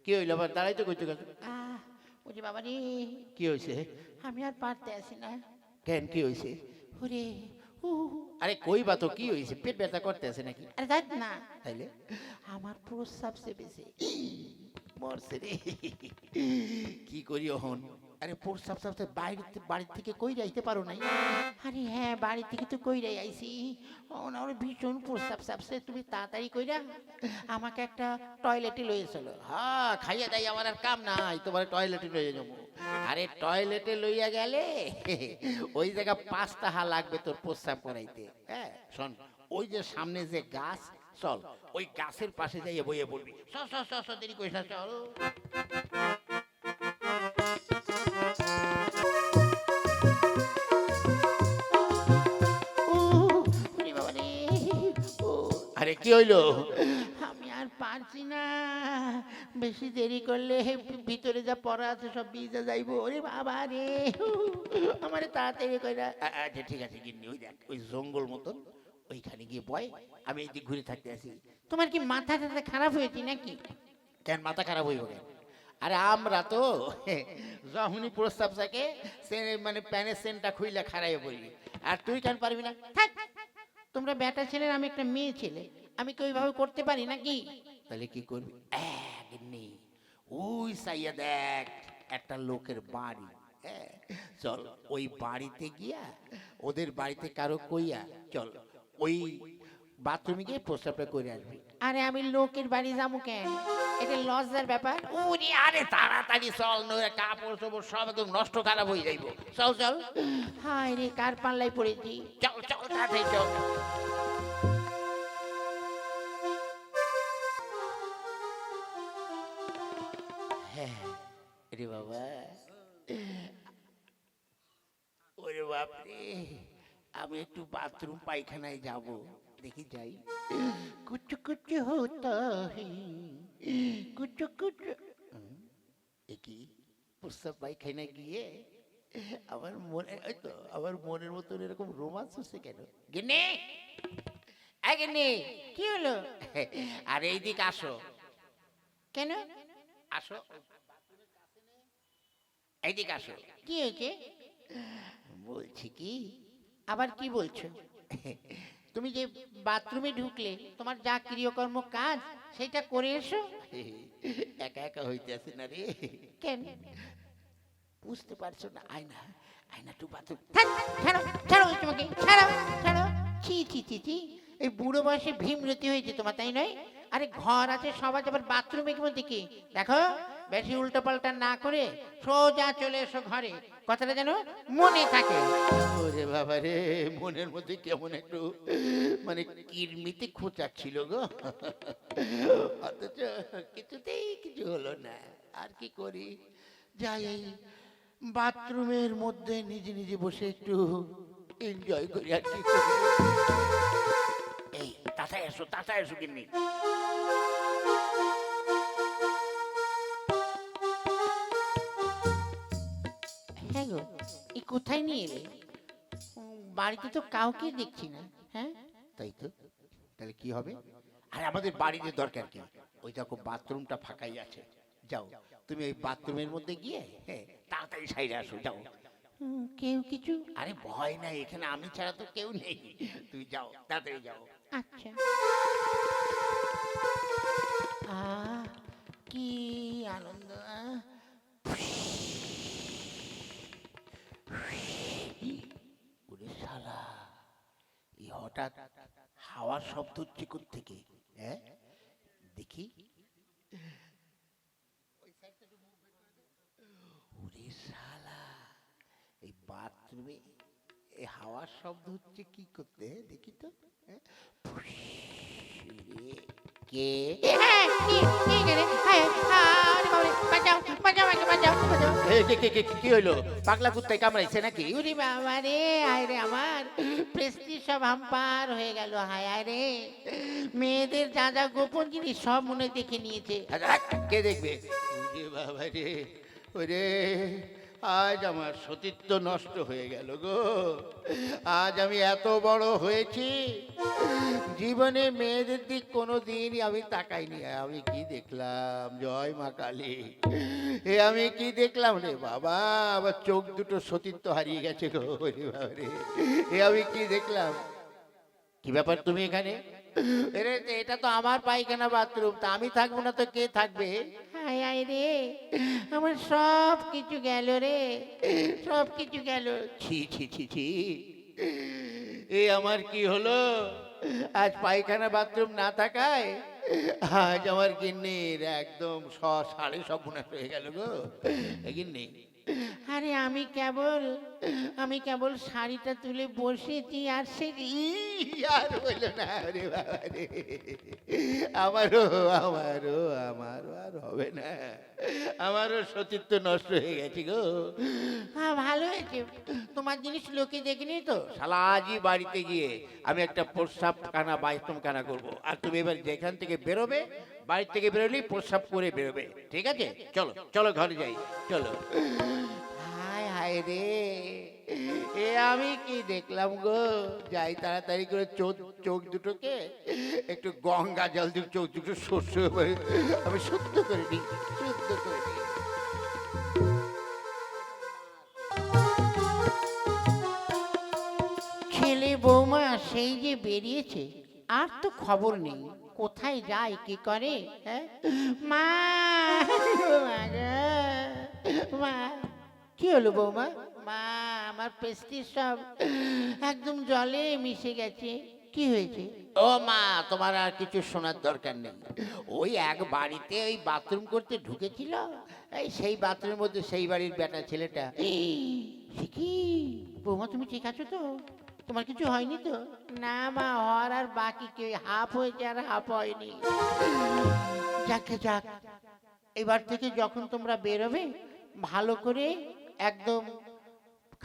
কি হইলো আবার দাঁড়াইতে কইতে গেল? ওরে বাবা রে, কি হইছে? আমি আর পারতে আসি না। কেন কি হইছে? ওরে আরে কইবা তো কি হইছে? পেট ব্যথা করতেছে নাকি? আরে দেখ না, তাইলে আমার প্রস্রাব চেপেছে। মরছে রে। কি করি এখন? আরে প্রস্তাব সাথে বাড়ি থেকে কই যাইতে পারো নাই? আরে হ্যাঁ, বাড়ি থেকে তো কইরাই আইছি। আমার ভীষণ প্রস্রাব চাপছে, তুমি তাড়াতাড়ি কইরা আমাকে একটা টয়লেটে লয়ে চলো। হ্যাঁ, খাইয়া দাই আমার আর কাম নাই, তোমার টয়লেটে লইয়া যাবো। আরে টয়লেটে লইয়া গেলে ওই জায়গা 5 টাকা লাগবে তোর প্রস্তাব করাইতে। হ্যাঁ শোন, ওই যে সামনে যে গাছ, চল ওই গাছের পাশে যাইয়া বইয়ে বলবি। চল চল চল চল, দেরি করিস না, চল। ওরে বাবা রে, ও আরে কি হইলো? আমি আর পারছি না, বেশি দেরি করলে ভিতরে যা পড়া আছে সব ভিজে যাইবো। ওরে বাবা রে, আমার তাড়াতাড়ি কইরা। আচ্ছা ঠিক আছে গিন্নি, ওই দেখ ওই জঙ্গল মতন ওইখানে গিয়ে বয়, আমি এই দিক ঘুরে থাকতে আছি। তোমার কি মাথা টাথা খারাপ হয়েছে নাকি? কেন মাথা খারাপ হইব কেন? আরে আমরা তো যখনই প্রস্তাব থাকে মানে প্যানের সেন্টটা খুইলা খারাইয়া পড়বি, আর তুই কেন পারবি না? থাক, তোমরা বেটা ছেলের, আমি একটা মেয়ে ছেলে, আমি কি ওইভাবে করতে পারি নাকি? তাহলে কি করবি? গিন্নি ওই সাইয়া দেখ একটা লোকের বাড়ি। হ্যাঁ, চল ওই বাড়িতে গিয়া ওদের বাড়িতে কারো কইয়া চল ওই বাথরুমে গিয়ে প্রস্তাবটা করে আসবি। আরে আমি লোকের বাড়ি যাবো কেন? এটা লজ্জার ব্যাপার। ওরে আরে তাড়াতাড়ি চল, নইলে কাপড় চোপড় সব একদম নষ্ট খারাপ হয়ে যাইব। চল চল হায় রে, কার পাল্লায় পড়েছি। চল চল তাড়াতাড়ি চল। হ্যাঁ রে বাবা, ওরে বাপরে, আমি একটু বাথরুম পায়খানায় যাব, দেখি যাই। कुछ कुछ होता है, कुछ कुछ। কি প্রস্তাব পায়খানায় গিয়ে আমার মনে, ওই তো আমার মনের মতন এরকম রোমান্স হচ্ছে কেন? গিন্নি, গিন্নি, কি হলো? আর এইদিকে আসো। কেন? আসো, এইদিকে আসো। কি হয়েছে? বলছি কি, আবার কি বলছো? তুমি যে বাথরুমে ঢুকলে, তোমার যা ক্রিয়কর্ম কাজ সেটা করে এসো। একা একা হইতে আছে না রে। কেন? বুঝতে পারছো না? আয়না, আয়না টু বাথরুম। থাক, ছাড়ো ছাড়ো তোমাকে, ছাড়ো ছাড়ো। ছি ছি ছি ছি, এই বুড়ো বয়সে ভীমরতি হয়েছে তোমার, তাই নয়? আরে ঘর আছে সবাই, আবার বাথরুমে কেমন দেখি? দেখো, বেশি উল্টো পাল্টা না করে সোজা চলে এসো ঘরে, কথাটা যেন মনে থাকে। ওরে বাবা রে, মনের মধ্যে কেমন একটু মানে কিরমিতে খোঁচাচ্ছিল গো, অথচ কিছুতেই কিছু হলো না। আর কি করি, যাই এই বাথরুমের মধ্যে নিজে নিজে বসে একটু এনজয় করি। আর কি করি, এই তাড়াতাড়ি এসো, তাড়াতাড়ি এসো গিন্নি। হ্যাঁ গো, এই কোথায় নিয়ে এলে? বাড়িতে তো কাউকে দেখছি না। হ্যাঁ, তাই তো, তাহলে কি হবে? আর আমাদের বাড়িতে দরকার কি? ওই দেখো বাথরুমটা ফাঁকাই আছে, যাও তুমি ওই বাথরুমের মধ্যে গিয়ে তাড়াতাড়ি সাইডে আসো, যাও। কেউ কিছু? আরে ভয় নাই, এখানে আমি ছাড়া তো কেউ নেই, তুই যাও, তাড়াতাড়ি যাও। আচ্ছা। কি আনন্দ! ওরে শালা, এই হঠাৎ হাওয়ার শব্দ হচ্ছে কোত্থেকে? হ্যাঁ দেখি, ওরে শালা, এই বাথরুমে এই হাওয়ার শব্দ হচ্ছে কি করতে? দেখি তো। হ্যাঁ, কে? কি হইলো? পাগলা কুত্তায় কামড়াইছে নাকি? উরি বাবা রে, আয় রে, আমার প্রেস্টিজ সব হাম্পার হয়ে গেল। হায় আয় রে, মেয়েদের যা যা গোপন জিনিস সব মনে দেখে নিয়েছে। কে দেখবে? ওরে বাবা রে, ওরে আজ আমার সতীত্ব নষ্ট হয়ে গেল গো। আজ আমি এত বড় হয়েছি, জীবনে মেয়েদের দিক কোনো দিনই আমি তাকাইনি। আমি কি দেখলাম, জয় মা কালী, এ আমি কি দেখলাম রে বাবা, আবার চোখ দুটো সতীত্ব হারিয়ে গেছে গো। ওরে বাবা রে, এ আমি কি দেখলাম। কি ব্যাপার তুমি এখানে? এরে এটা তো আমার পায়খানা বাথরুম, তা আমি থাকবো না তো কে থাকবে? হায় হায় রে, আমার সব কিছু গেল রে, সব কিছু গেল। ছি ছি ছি ছি, এ আমার কি হলো? আজ পায়খানা বাথরুম না থাকায় আজ আমার গিন্নির একদম সাড়ে সব নষ্ট হয়ে গেল গো। এ গিন্নি, আরে আমি কেবল শাড়িটা তুলে বসেছি আর সে আর বললো না রে বাবা রে, আমারও আমারও আমারও আর হবে না, আমারও সতীত্ব নষ্ট হয়ে গেছে গো। হ্যাঁ ভালো হয়েছে, তোমার জিনিস লোকে দেখেনি তো। শালা আজই বাড়িতে গিয়ে আমি একটা প্রস্রাব কানা বাথরুম কানা করবো, আর তুমি এবার যেখান থেকে বেরোবে, বাড়ি থেকে বেরোলেই প্রস্রাব করে বেরোবে, ঠিক আছে? চলো চলো ঘরে যাই, চলো। হায় হায় রে, এ আমি কি দেখলাম গো। যাই তাড়াতাড়ি করে চোখ চোখ দুটোকে একটু গঙ্গা জল দিয়ে চোখ দুটো শস্য আমি শুদ্ধ করে নিই, শুদ্ধ করে নিই। ছেলে বৌমা সেই যে বেরিয়েছে, আর তো খবর নেই কোথায় যায় কি করে। হ্যাঁ মা, মা গো, মা। কি হলো বৌমা? মা, আমার পেস্টিস সব একদম জলে মিশে গেছে। কি হয়েছে? ও মা, তোমার আর কিছু শোনার দরকার নেই। ওই এক বাড়িতে ওই বাথরুম করতে ঢুকেছিল, এই সেই বাথরুমের মধ্যে সেই বাড়ির বেটা ছেলেটা। সে কি বৌমা, তুমি ঠিক আছো তো? তোমার কিছু হয়নি তো? না মা, হওয়ার আর বাকি কি, হাফ হয়েছে আর হাফ হয়নি। যাকে যাক, এবার থেকে যখন তোমরা বেরোবে ভালো করে একদম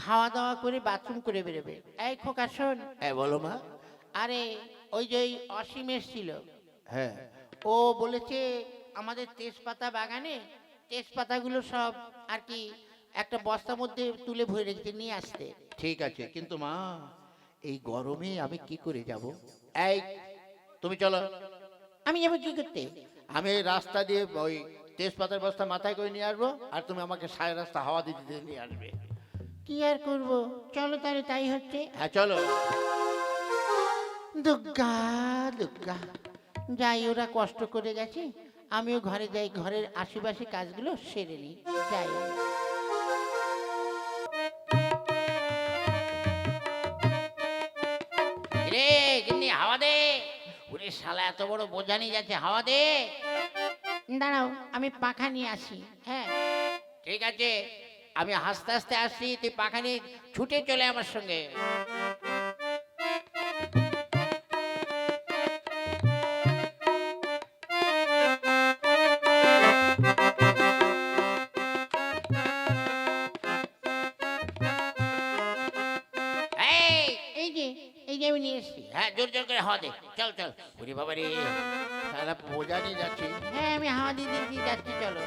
খাওয়া দাওয়া করে বাথরুম করে বেরোবে। এই খোকা শোন। হ্যাঁ বলো মা। আরে ওই যে ওই অসীম এসছিল, হ্যাঁ, ও বলেছে আমাদের তেজপাতা বাগানে তেজপাতাগুলো সব আর কি একটা বস্তার মধ্যে তুলে ভরে রেখেছে, নিয়ে আসতে। ঠিক আছে, কিন্তু মা এই গরমে আমি কি করে যাব? এই তুমি চলো। আমি যাবো কি করতে? আমি এই রাস্তা দিয়ে ওই তেজপাতার বস্তা মাথায় করে নিয়ে আসবো, আর তুমি আমাকে সারা রাস্তা হাওয়া দিতে দিতে নিয়ে আসবে। কি আর করবো, চলো তাহলে তাই হচ্ছে। হ্যাঁ চলো। দুর্গা দুর্গা, যাই ওরা কষ্ট করে গেছে, আমিও ঘরে যাই, ঘরের আশেপাশে কাজগুলো সেরে নিই, যাই। রে গিন্নি, হাওয়া দে। ওরে শালা, এত বড় বোঝা নিয়ে যাচ্ছে, হাওয়া দে। দাঁড়াও, আমি পাখা নিয়ে আসি। হ্যাঁ ঠিক আছে, আমি আস্তে আস্তে আসছি, তুই পাখা নিয়ে ছুটে চলে আমার সঙ্গে। এই, এই যে আমি নিয়ে এসছি। হ্যাঁ জোর জোর করে হাওয়া দে, চল চল। ওরে বাবা রে, শালা বোঝা নিয়ে যাচ্ছি। হ্যাঁ আমি হাওয়া দিতে দিয়ে যাচ্ছি, চলো।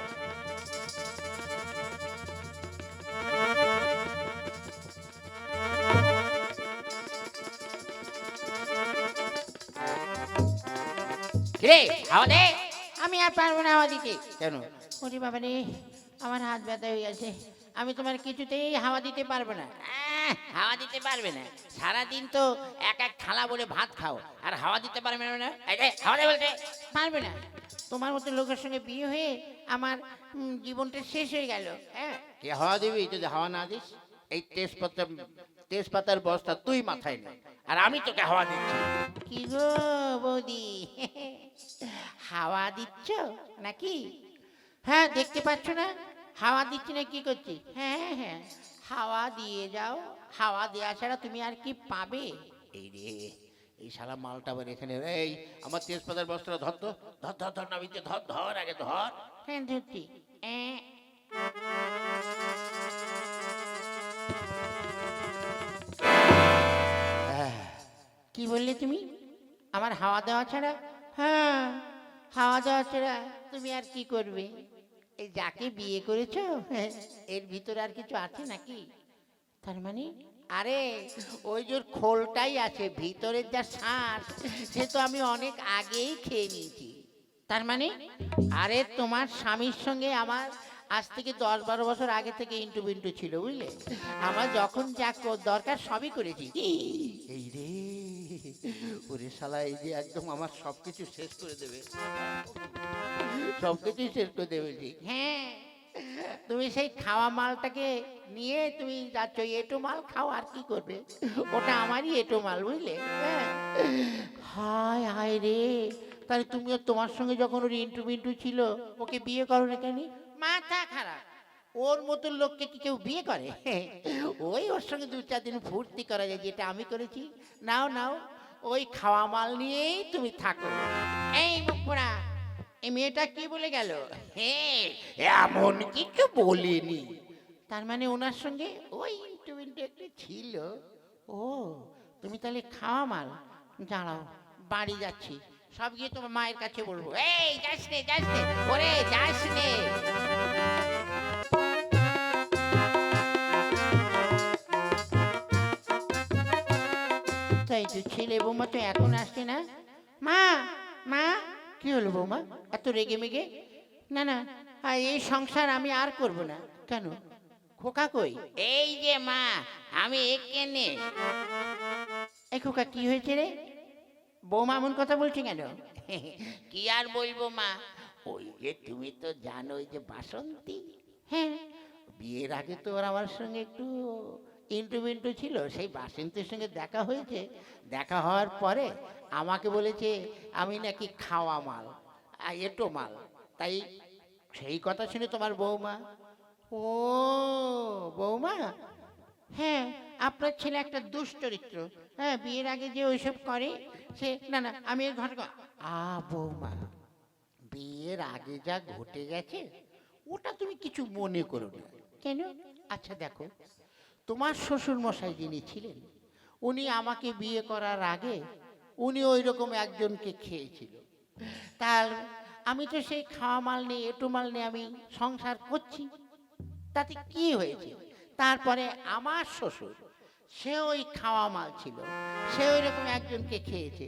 রে হাওয়া দে। আমি আর পারবো না হাওয়া দিতে। কেন? ওরে বাবা রে, আমার হাত ব্যথা হয়ে গেছে, আমি তোমার কিছুতেই হাওয়া দিতে পারবো না। হাওয়া দিতে পারবে না? সারাদিন তো এক এক থালা বলে ভাত খাও, আর হাওয়া দিতে পারবে না? এই যে, হাওয়া দে বলতে। পারবে না, তোমার মতো লোকের সঙ্গে বিয়ে হয়ে আমার জীবনটা শেষ হয়ে গেল। হ্যাঁ কে হাওয়া দিবি যদি হাওয়া না দিস? এই তেজপাতার বস্তা তুই মাথায় নে, আর আমি তোকে হাওয়া দিচ্ছি। কি গো বৌদি, হাওয়া দিচ্ছ নাকি? হ্যাঁ দেখতে পাচ্ছ না হাওয়া দিচ্ছি না কি করছি? হ্যাঁ হ্যাঁ, হাওয়া দিয়ে যাও, হাওয়া দেওয়া ছাড়া তুমি আর কি পাবে? এই রে, এই শালা মালটা আবার এখানে। এই আমার তেজপাতার বস্তাটা ধর তো, ধর ধর ধর, নাবিতে ধর, ধর আগে ধর। হ্যাঁ ধরছি। কি বললে তুমি? আমার হাওয়া দেওয়া ছাড়া? হ্যাঁ, হাওয়া দেওয়া ছাড়া তুমি আর কি করবে? এই যাকে বিয়ে করেছো হ্যাঁ, এর ভিতরে আর কিছু আছে নাকি? তার মানে আরে ওই যে ওর খোলটাই আছে, ভিতরের যা শ্বাস সে তো আমি অনেক আগেই খেয়ে নিয়েছি। তার মানে আরে তোমার স্বামীর সঙ্গে আমার আজ থেকে 10-12 বছর আগে থেকে ইন্টু বিন্টু ছিল বুঝলে। আমার যখন যা দরকার সবই করেছি। এই রে, ওরে শালা, এই যে একদম আমার সবকিছু শেষ করে দেবে, সবকিছুই শেষ করে দেবে ঠিক। হ্যাঁ, তুমি সেই খাওয়া মালটাকে নিয়ে তুমি যাচ্ছ, এটো মাল খাও আর কি করবে, ওটা আমারই এটো মাল বুঝলে। হ্যাঁ, হায় হায় রে, তাহলে তুমিও তোমার সঙ্গে যখন ওর ইন্টু বিন্টু ছিল ওকে বিয়ে করো না কেন? মাথা খারাপ, ওর মতো লোককে কি কেউ বিয়ে করে? ওই ওর সঙ্গে 2-4 দিন ফুর্তি করা যায়, যেটা আমি করেছি। নাও নাও, ওই খাওয়া মাল নিয়েই তুমি থাকো। এই মুখপোড়া, এই মেয়েটা কি বলে গেল? হ্যাঁ, এমন কিছু বলিনি। তার মানে ওনার সঙ্গে ওই ইন্টু বিন্টু একটু ছিল। ও, তুমি তাহলে খাওয়া মাল। দাঁড়াও, বাড়ি যাচ্ছি, সব গিয়ে তোমার মায়ের কাছে বলবো। এই যাস নে, যাস নে, ওরে যাস নে। তাই তো, ছেলে বৌমা তো এখন আসছে না। মা, মা, কি হলো বৌমা এত রেগে মেগে? না না, আর এই সংসার আমি আর করব না। কেন, খোকা কই? এই যে মা, আমি এখানে। এই খোকা, কি হয়েছে রে? বৌমা এমন কথা বলছে কেন? কি আর বলবো মা, ওই যে তুমি তো জানো, ওই যে বাসন্তী, হ্যাঁ, বিয়ের আগে তো ওর আমার সঙ্গে একটু ইন্টু বিন্টু ছিল, সেই বাসন্তীর সঙ্গে দেখা হয়েছে। দেখা হওয়ার পরে আমাকে বলেছে আমি নাকি খাওয়া মাল, এটো মাল। তাই সেই কথা শুনে তোমার বৌমা, ও বৌমা, হ্যাঁ আপনার ছেলে একটা দুশ্চরিত্র। হ্যাঁ, বিয়ের আগে যে ওইসব করে সে, না না আমি এর ঘটনা। বৌমা, বিয়ের আগে যা ঘটে গেছে ওটা তুমি কিছু মনে করো না। কেন? আচ্ছা দেখো, তোমার শ্বশুর মশাই যিনি ছিলেন, উনি আমাকে বিয়ে করার আগে উনি ওই রকম একজনকে খেয়েছিল। তার আমি তো সেই খাওয়া মাল নিয়ে, এটু মাল নিয়ে আমি সংসার করছি, তাতে কি হয়েছে? তারপরে আমার শ্বশুর, সে ওই খাওয়া মাল ছিল, সে ওই রকম একজনকে খেয়েছে,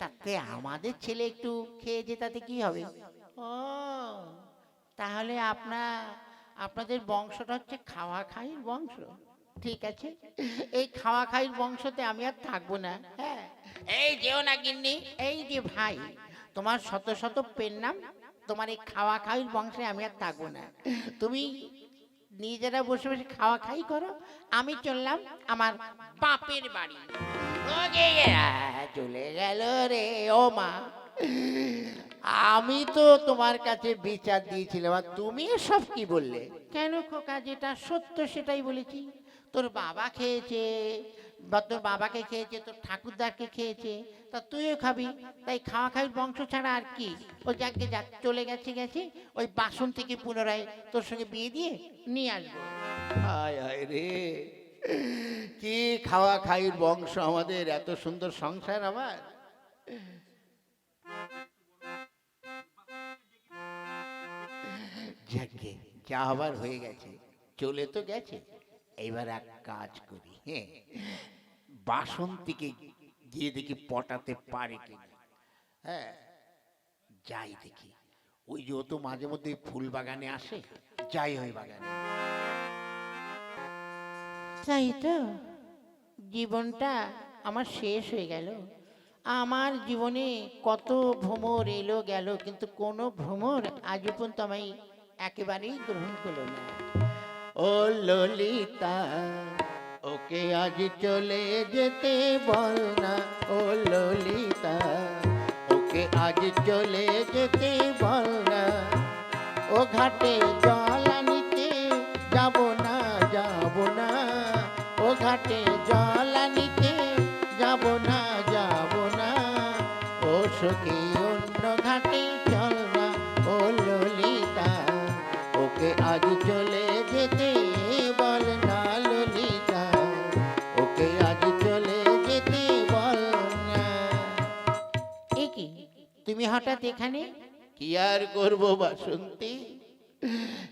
তাতে আমাদের ছেলে একটু খেয়েছে, তাতে কি হবে? ও, তাহলে আপনাদের বংশটা হচ্ছে খাওয়া খাইর বংশ। ঠিক আছে, এই খাওয়া খাইর বংশতে আমি আর থাকবো না। হ্যাঁ, এই যেও না গিন্নি, এই যে ভাই, তোমার শত শত পেন নাম, তোমার এই খাওয়া খাইর বংশে আমি আর থাকবো না। তুমি নিজেরা বসে বসে খাওয়া খাই করো, আমি চললাম আমার বাপের বাড়ি। চলে গেল রে ও মা, আমি তো তোমার কাছে বিচার দিয়েছিলাম আর তুমি সব কি বললে? কেন খোকা, যেটা সত্য সেটাই বলেছি। তোর বাবা খেয়েছে, বা তোর বাবাকে খেয়েছে, তোর ঠাকুরদাকে খেয়েছে, তা তুইও খাবি। তাই খাওয়া খাই বংশ ছাড়া আর কি। ও যাকে যা চলে গেছে গেছে, ওই বাসন থেকে পুনরায় তোর সঙ্গে বিয়ে দিয়ে নিয়ে আসবো। হায় হায় রে, কি খাওয়া খাইর বংশ আমাদের, এত সুন্দর সংসার আমার। যাকে যা হবার হয়ে গেছে, চলে তো গেছে, এবার এক কাজ করি। হ্যাঁ, বাসন্তীকে গিয়ে দেখি পটাতে পারে কিনা। হ্যাঁ, যাই দেখি। ওই যে ও তো মাঝে মধ্যে ফুল বাগানে আসে, যাই হয় বাগানে। তাই তো, জীবনটা আমার শেষ হয়ে গেল। আমার জীবনে কত ভ্রমর এলো গেল, কিন্তু কোনো ভ্রমর আজ পর্যন্ত আমি একেবারেই গ্রহণ করলো না। ও ললিতা, ওকে আজ চলে যেতে বল না। ও ললিতা, ওকে আজ চলে যেতে বল না। ও ঘাটে জল আনিতে যাব না, যাব না। ও ঘাটে জল আনিতে যাব না, যাব না। ও সখী অন্য ঘাটে চল না। ও ললিতা, ওকে আজ চলে যেতে বল না। ললিতা, ওকে আজ চলে যেতে বল না। এ কি, তুমি হঠাৎ এখানে? কি আর করব বাসন্তী,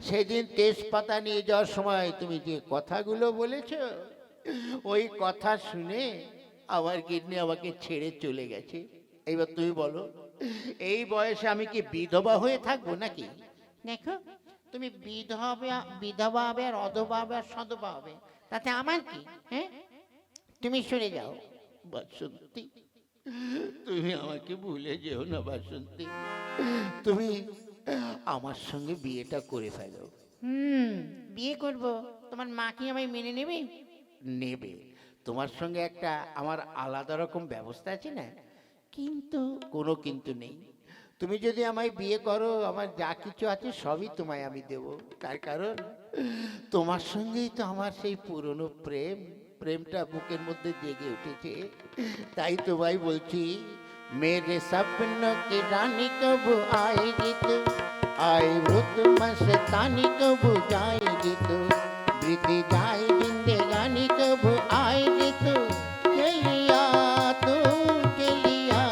সেদিন তেজপাতা নিয়ে যাওয়ার সময় তুমি যে কথাগুলো বলেছ, ওই কথা শুনে আমার কিডনি আমাকে ছেড়ে চলে গেছে। এইবার তুমি বলো, এই বয়সে আমি কি বিধবা হয়ে থাকবো নাকি? দেখো, তুমি বিধবা হবে আর অধবা হবে আর সধবা হবে, তাতে আমার কি? হ্যাঁ, তুমি সরে যাও। বাসন্তী, তুমি আমাকে ভুলে যেও না বাসন্তী। তুমি আমার সঙ্গে বিয়েটা করে ফেলো। বিয়ে করব, তোমার মা কি আমায় মেনে নেবে? নেবে। তোমার সঙ্গে একটা আমার আলাদা রকম ব্যবস্থা আছে না, কিন্তু কোনো কিন্তু নেই। তুমি যদি আমায় বিয়ে করো, আমার যা কিছু আছে সবই তোমায় আমি দেব। তার কারণ তোমার সঙ্গেই তো আমার সেই পুরনো প্রেমটা বুকের মধ্যে জেগে উঠেছে। তাই তোমায় বলছি, মেরে सपनों की रानी कब आएगी तू, आए रुत मस्तानी कब जाएगी तू, बीती जाए जिंदगानी कब आएगी तू, चलिया तू चलिया।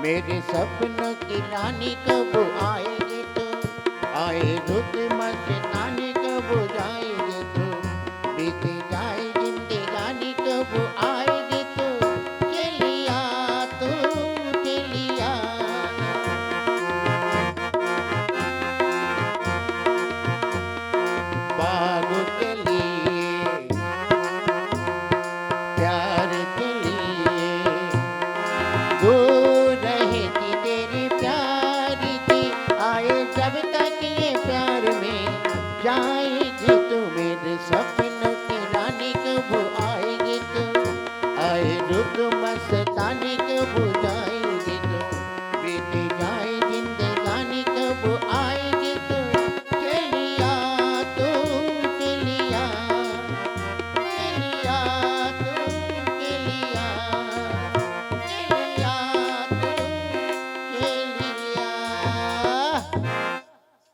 मेरे सपनों की रानी कब आएगी तू, आए रुत मस्तानी कब जाएगी तू, बीती जाए जिंदगानी कब आएगी तू, चलिया तू चलिया। बागों के लिए, प्यार के लिए, दूर रहे थी तेरी प्यारी थी, आए जब तक ये प्यार में जाएगी तू, मेरे सपनों की रानी कब आएगी तू, आए रुत मस्तानी कब